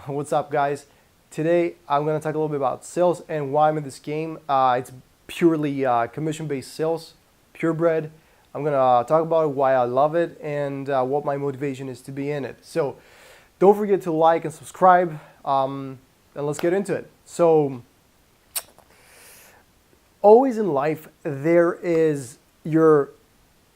What's up, guys? Today I'm going to talk a little bit about sales and why I'm in this game. It's purely commission-based sales, purebred. I'm going to talk about why I love it and what my motivation is to be in it. So don't forget to like and subscribe, and let's get into it. So always in life there is your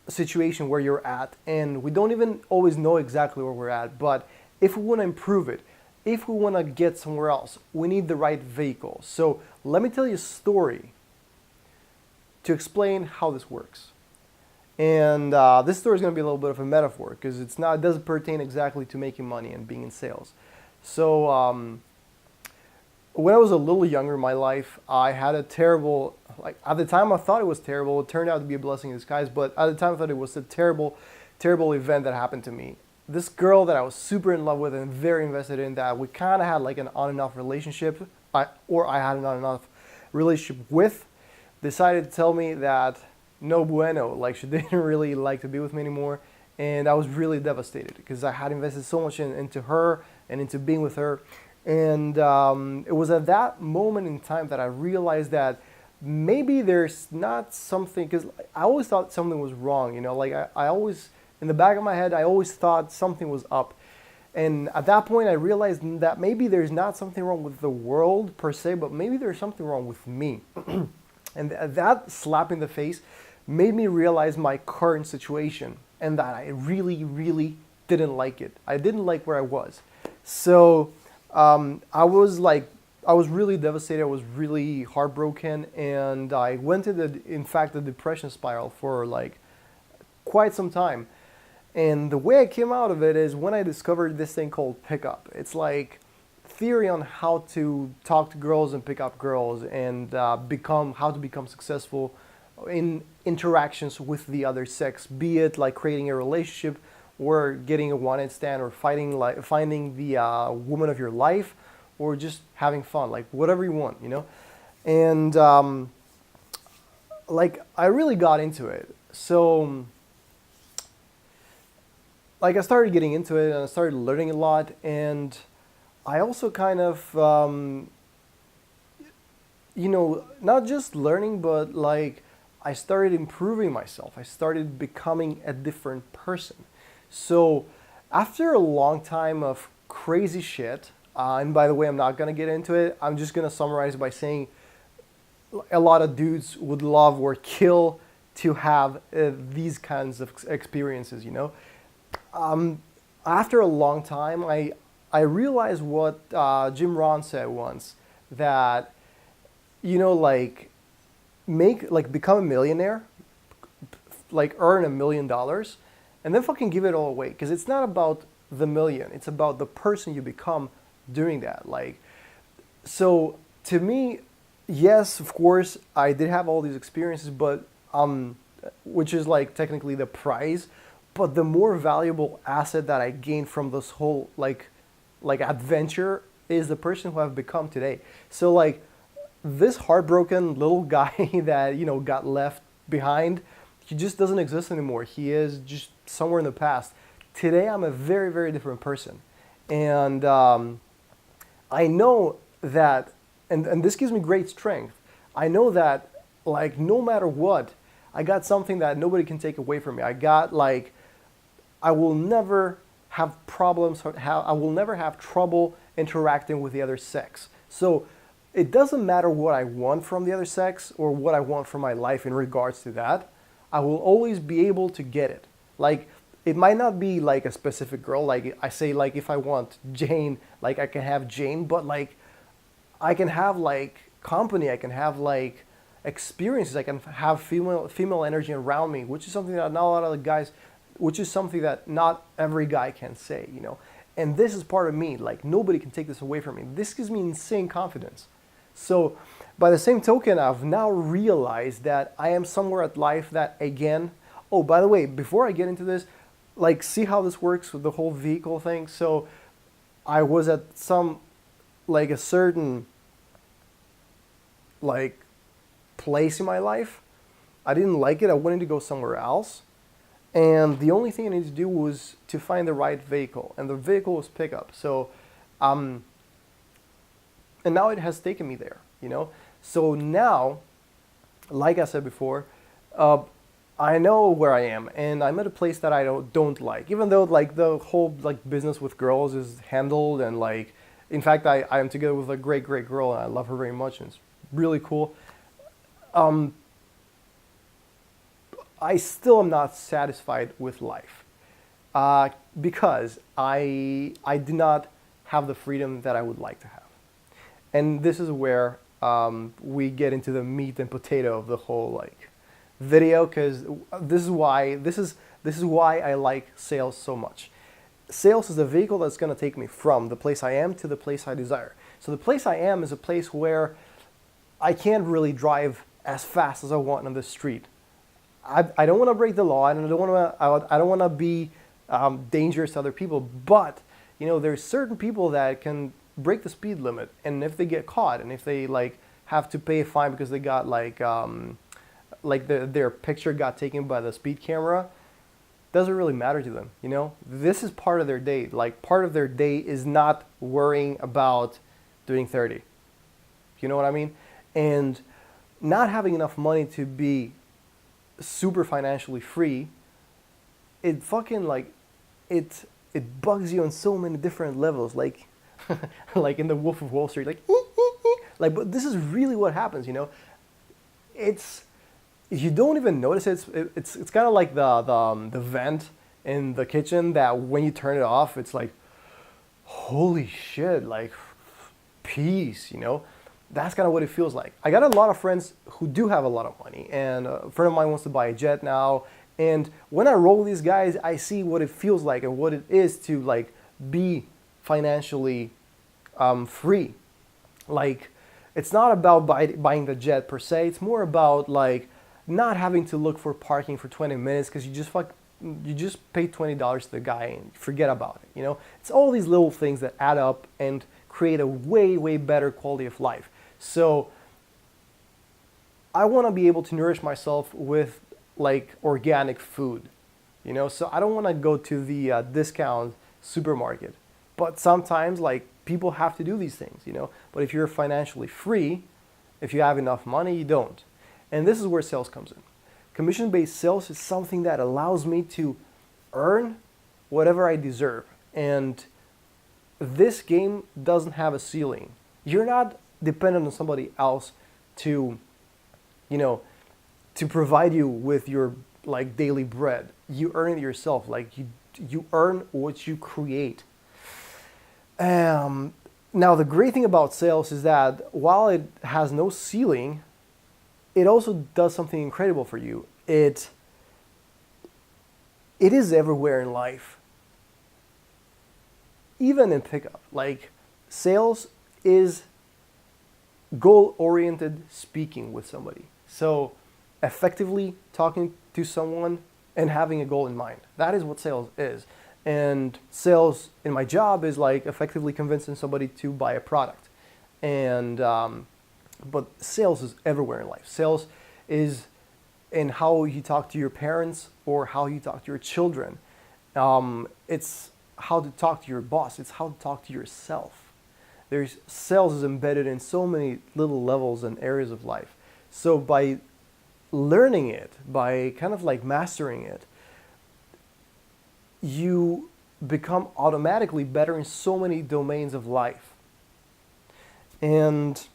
situation where you're at, and we don't even always know exactly where we're at, but if we want to improve it, if we want to get somewhere else, we need the right vehicle. So let me tell you a story to explain how this works. And this story is going to be a little bit of a metaphor because it doesn't pertain exactly to making money and being in sales. So when I was a little younger in my life, I had a terrible, like at the time I thought it was terrible. It turned out to be a blessing in disguise, but at the time I thought it was a terrible, terrible event that happened to me. This girl that I was super in love with and very invested in, that we kind of had like an on and off relationship, or I had an on and off relationship with, decided to tell me that no bueno, like she didn't really like to be with me anymore. And I was really devastated because I had invested so much into her and into being with her. And it was at that moment in time that I realized that maybe there's not something, because I always thought something was wrong, like I always, in the back of my head, I always thought something was up. And at that point, I realized that maybe there's not something wrong with the world per se, but maybe there's something wrong with me. And that slap in the face made me realize my current situation and that I really, really didn't like it. I didn't like where I was. So I was really devastated. I was really heartbroken, and I went into, in fact, a depression spiral for like quite some time. And the way I came out of it is when I discovered this thing called pickup. It's like theory on how to talk to girls and pick up girls, and how to become successful in interactions with the other sex, be it like creating a relationship or getting a one-night stand or finding the woman of your life, or just having fun, like whatever you want, And like I really got into it. So like I started getting into it and I started learning a lot, and I also kind of not just learning, but like I started improving myself. I started becoming a different person. So after a long time of crazy shit, and by the way, I'm not gonna get into it. I'm just gonna summarize by saying a lot of dudes would love or kill to have these kinds of experiences. After a long time, I realized what Jim Rohn said once, that like become a millionaire, like earn $1 million, and then fucking give it all away, because it's not about the million, it's about the person you become doing that. Like, so to me, yes, of course I did have all these experiences, but which is like technically the prize, but the more valuable asset that I gained from this whole like adventure is the person who I've become today. So like this heartbroken little guy that got left behind, he just doesn't exist anymore. He is just somewhere in the past. Today I'm a very, very different person, and I know that, and this gives me great strength. I know that like no matter what, I got something that nobody can take away from me. I will never have problems, I will never have trouble interacting with the other sex. So it doesn't matter what I want from the other sex or what I want from my life in regards to that. I will always be able to get it. Like, it might not be like a specific girl. Like I say, like if I want Jane, like I can have Jane, but like I can have like company, I can have like experiences, I can have female energy around me, which is something that not a lot of the guys, which is something that not every guy can say, And this is part of me. Like nobody can take this away from me. This gives me insane confidence. So by the same token, I've now realized that I am somewhere at life that, again, oh, by the way, before I get into this, like see how this works with the whole vehicle thing. So I was at a certain like place in my life. I didn't like it. I wanted to go somewhere else. And the only thing I needed to do was to find the right vehicle. And the vehicle was pickup. So And now it has taken me there, So now, like I said before, uh, I know where I am, and I'm at a place that I don't like. Even though like the whole like business with girls is handled, and like, in fact, I am together with a great girl, and I love her very much, and it's really cool. Um, I still am not satisfied with life, because I do not have the freedom that I would like to have. And this is where we get into the meat and potato of the whole like video, because this is why I like sales so much. Sales is the vehicle that's going to take me from the place I am to the place I desire. So the place I am is a place where I can't really drive as fast as I want on the street. I don't want to break the law, and I don't want to be dangerous to other people. But there's certain people that can break the speed limit, and if they get caught, and if they like have to pay a fine because they got their picture got taken by the speed camera, doesn't really matter to them. This is part of their day. Like, part of their day is not worrying about doing 30. You know what I mean? And not having enough money to be super financially free, it fucking like it bugs you on so many different levels, like like in the Wolf of Wall Street, like like, but this is really what happens. It's, you don't even notice it. It's kind of like the vent in the kitchen that when you turn it off, it's like, holy shit, like, peace. That's kind of what it feels like. I got a lot of friends who do have a lot of money, and a friend of mine wants to buy a jet now. And when I roll with these guys, I see what it feels like and what it is to like be financially free. Like, it's not about buying the jet per se. It's more about like not having to look for parking for 20 minutes because you just pay $20 to the guy and forget about it. It's all these little things that add up and create a way better quality of life. So I want to be able to nourish myself with like organic food, so I don't want to go to the discount supermarket. But sometimes like people have to do these things, but if you're financially free, if you have enough money, you don't. And this is where sales comes in. Commission-based sales is something that allows me to earn whatever I deserve. And this game doesn't have a ceiling. You're not dependent on somebody else to, to provide you with your like daily bread. You earn it yourself. Like, you earn what you create. Now the great thing about sales is that while it has no ceiling, it also does something incredible for you. It is everywhere in life. Even in pickup, like, sales is goal-oriented speaking with somebody. So effectively talking to someone and having a goal in mind. That is what sales is. And sales in my job is like effectively convincing somebody to buy a product. And but sales is everywhere in life. Sales is in how you talk to your parents or how you talk to your children. It's how to talk to your boss. It's how to talk to yourself. Sales is embedded in so many little levels and areas of life. So by learning it, by kind of like mastering it, you become automatically better in so many domains of life. And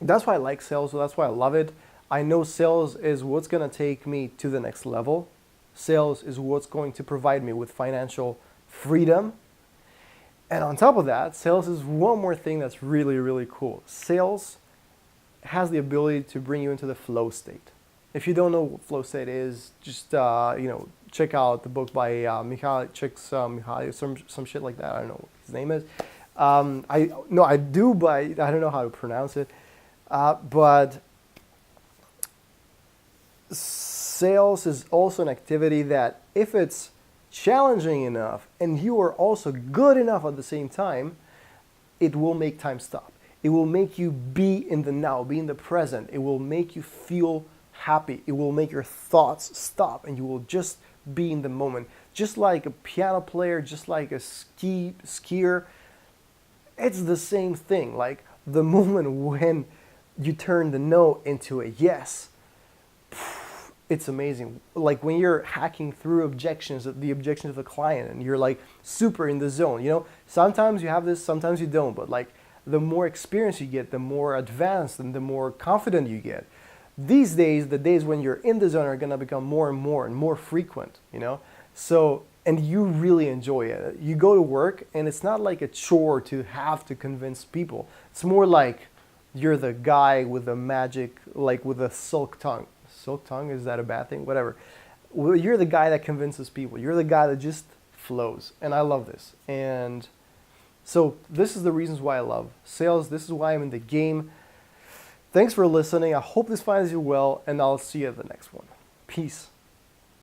that's why I like sales. So that's why I love it. I know sales is what's going to take me to the next level. Sales is what's going to provide me with financial freedom. And on top of that, sales is one more thing that's really cool. Sales has the ability to bring you into the flow state. If you don't know what flow state is, just check out the book by Mihaly Csikszentmihalyi, some shit like that. I don't know what his name is. I do, but I don't know how to pronounce it. But sales is also an activity that, if it's challenging enough and you are also good enough at the same time, it will make time stop. It will make you be in the now, be in the present. It will make you feel happy. It will make your thoughts stop and you will just be in the moment. Just like a piano player, just like a skier, it's the same thing. Like, the moment when you turn the no into a yes, it's amazing. Like when you're hacking through objections, the objections of a client, and you're like super in the zone. You know, sometimes you have this, sometimes you don't. But like the more experience you get, the more advanced and the more confident you get. These days, the days when you're in the zone are gonna become more and more frequent. You know, so and you really enjoy it. You go to work, and it's not like a chore to have to convince people. It's more like you're the guy with the magic, like with a silk tongue. Silk tongue, is that a bad thing? Whatever. Well, you're the guy that convinces people. You're the guy that just flows. And I love this. And so this is the reasons why I love sales. This is why I'm in the game. Thanks for listening. I hope this finds you well, and I'll see you at the next one. Peace.